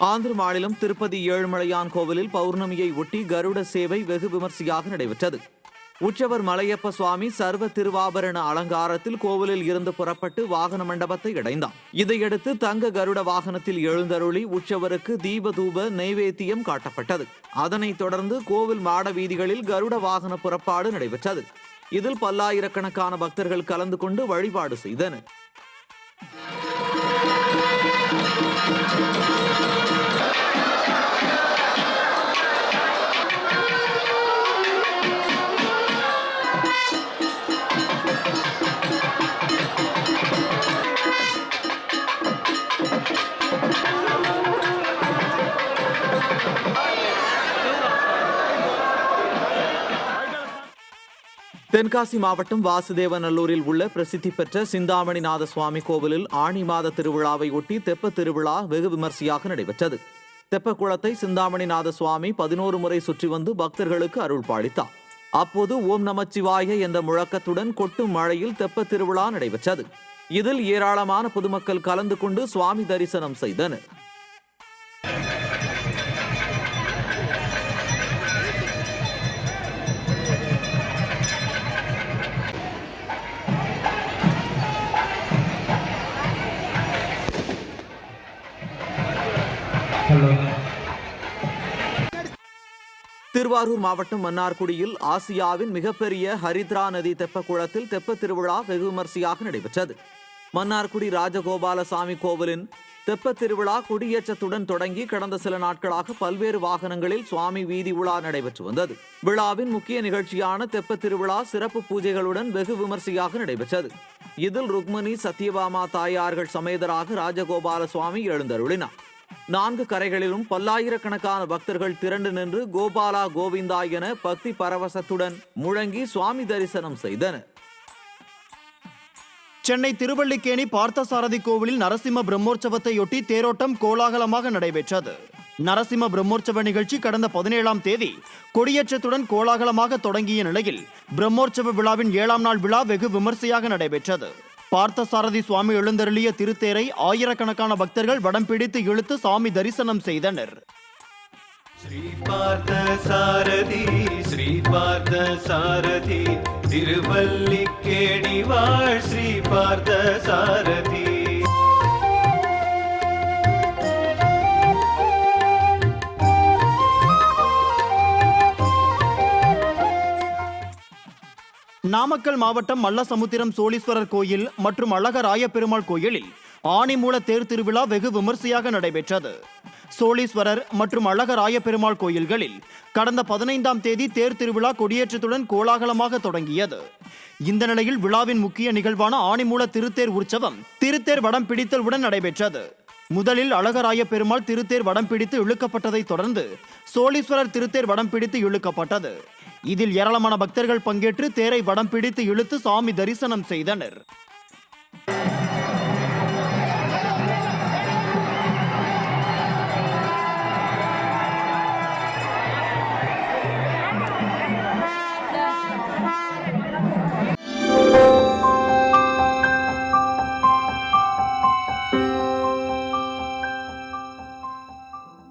ஆந்திர மாநிலம் திருப்பதி ஏழுமலையான் கோவிலில் பௌர்ணமியை ஒட்டி கருட சேவை வெகு விமர்சையாக நடைபெற்றது. உற்சவர் மலையப்ப சுவாமி சர்வ திருவாபரண அலங்காரத்தில் கோவிலில் இருந்து புறப்பட்டு வாகன மண்டபத்தை அடைந்தார். இதையடுத்து தங்க கருட வாகனத்தில் எழுந்தருளி உற்சவருக்கு தீபதூப நைவேத்தியம் காட்டப்பட்டது. அதனைத் தொடர்ந்து கோவில் மாட வீதிகளில் கருட வாகன புறப்பாடு நடைபெற்றது. இதில் பல்லாயிரக்கணக்கான பக்தர்கள் கலந்து கொண்டு வழிபாடு செய்தனர். தென்காசி மாவட்டம் வாசுதேவநல்லூரில் உள்ள பிரசித்தி பெற்ற சிந்தாமணிநாத சுவாமி கோவிலில் ஆணி மாத திருவிழாவை ஒட்டி தெப்ப திருவிழா வெகு விமர்சையாக நடைபெற்றது. தெப்ப குளத்தை சிந்தாமணிநாத சுவாமி 11 முறை சுற்றி வந்து பக்தர்களுக்கு அருள் பாலித்தார். அப்போது ஓம் நமச்சிவாய என்ற முழக்கத்துடன் கொட்டும் மழையில் தெப்ப திருவிழா நடைபெற்றது. இதில் ஏராளமான பொதுமக்கள் கலந்து கொண்டு சுவாமி தரிசனம் செய்தனர். திருவாரூர் மாவட்டம் மன்னார்குடியில் ஆசியாவின் மிகப்பெரிய ஹரித்ரா நதி தெப்ப குளத்தில் தெப்ப திருவிழா வெகு விமர்சையாக நடைபெற்றது. மன்னார்குடி ராஜகோபாலசாமி கோவிலின் தெப்ப திருவிழா கொடியேற்றத்துடன் தொடங்கி கடந்த சில நாட்களாக பல்வேறு வாகனங்களில் சுவாமி வீதி உலா நடைபெற்று வந்தது. விழாவின் முக்கிய நிகழ்ச்சியான தெப்ப திருவிழா சிறப்பு பூஜைகளுடன் வெகு விமர்சையாக நடைபெற்றது. இதில் ருக்மணி சத்யபாமா தாயார்கள் சமேதராக ராஜகோபால சுவாமி எழுந்தருளினார். 4 கரைகளிலும் பல்லாயிரக்கணக்கான பக்தர்கள் திரண்டு நின்று கோபாலா கோவிந்தா என பக்தி பரவசத்துடன் முழங்கி சுவாமி தரிசனம் செய்தனர். சென்னை திருவல்லிக்கேணி பார்த்தசாரதி கோவிலில் நரசிம்ம பிரம்மோற்சவத்தையொட்டி தேரோட்டம் கோலாகலமாக நடைபெற்றது. நரசிம்ம பிரம்மோற்சவ நிகழ்ச்சி கடந்த 17ஆம் தேதி கொடியேற்றத்துடன் கோலாகலமாக தொடங்கிய நிலையில் பிரம்மோற்சவ விழாவின் 7ஆம் நாள் விழா வெகு விமர்சையாக நடைபெற்றது. பார்த்தசாரதி சுவாமி எழுந்தருளிய திருத்தேரை ஆயிரக்கணக்கான பக்தர்கள் வடம் பிடித்து இழுத்து சாமி தரிசனம் செய்தனர். ஸ்ரீ பார்த்தசாரதி ஸ்ரீ பார்த்தசாரதி திருவல்லிக்கேணி வாழ் ஸ்ரீ பார்த்தசாரதி. நாமக்கல் மாவட்டம் மல்லசமுத்திரம் சோழீஸ்வரர் கோயில் மற்றும் அழகராய பெருமாள் கோயிலில் ஆணிமூல தேர் திருவிழா வெகு விமர்சையாக நடைபெற்றது. சோழீஸ்வரர் மற்றும் அழகராய பெருமாள் கோயில்களில் கடந்த 15ஆம் தேதி தேர் திருவிழா கொடியேற்றத்துடன் கோலாகலமாக தொடங்கியது. இந்த நிலையில் விழாவின் முக்கிய நிகழ்வான ஆணிமூல திருத்தேர் உற்சவம் திருத்தேர் வடம் பிடித்தலுடன் நடைபெற்றது. முதலில் அழகராய பெருமாள் திருத்தேர் வடம் பிடித்து இழுக்கப்பட்டதை தொடர்ந்து சோழீஸ்வரர் திருத்தேர் வடம் பிடித்து இழுக்கப்பட்டது. இதில் ஏராளமான பக்தர்கள் பங்கேற்று தேரை வடம் பிடித்து இழுத்து சாமி தரிசனம் செய்தனர்.